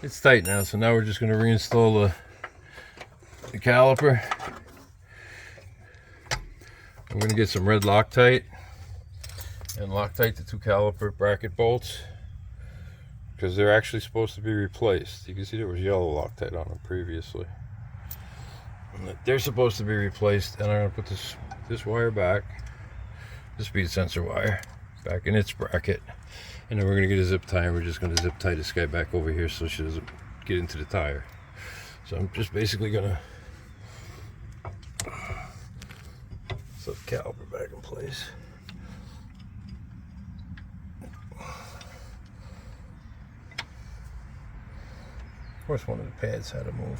It's tight now, so now we're just going to reinstall the caliper. I'm going to get some red Loctite and Loctite the 2 caliper bracket bolts, because they're actually supposed to be replaced. You can see there was yellow Loctite on them previously. They're supposed to be replaced, and I'm going to put this wire back, the speed sensor wire, back in its bracket, and then we're going to get a zip tie, and we're just going to zip tie this guy back over here so she doesn't get into the tire. So I'm just basically going to set the caliper back in place. Of course, one of the pads had to move.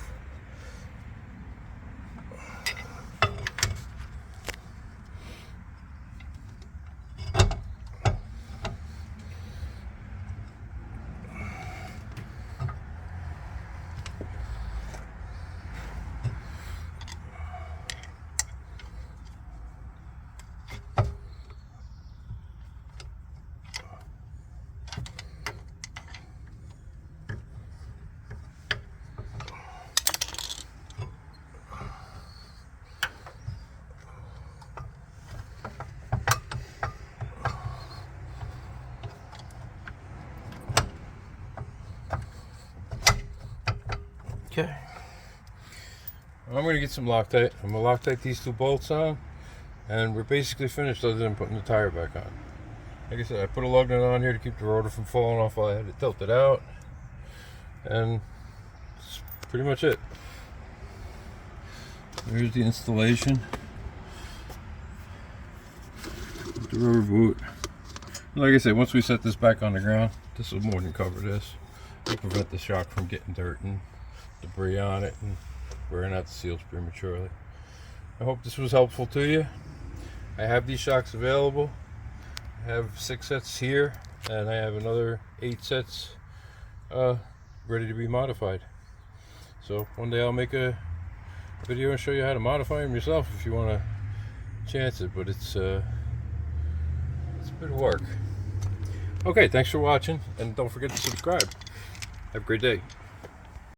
Okay, I'm going to get some Loctite. I'm going to Loctite these 2 bolts on, and we're basically finished other than putting the tire back on. Like I said, I put a lug nut on here to keep the rotor from falling off while I had it tilted out, and that's pretty much it. There's the installation. With the rubber boot. Like I said, once we set this back on the ground, this will more than cover this. It'll prevent the shock from getting dirt and debris on it and wearing out the seals prematurely. I hope this was helpful to you. I have these shocks available. I have 6 sets here, and I have another 8 sets ready to be modified. So one day I'll make a video and show you how to modify them yourself if you want to chance it, but it's a bit of work. Okay, thanks for watching, and don't forget to subscribe. Have a great day.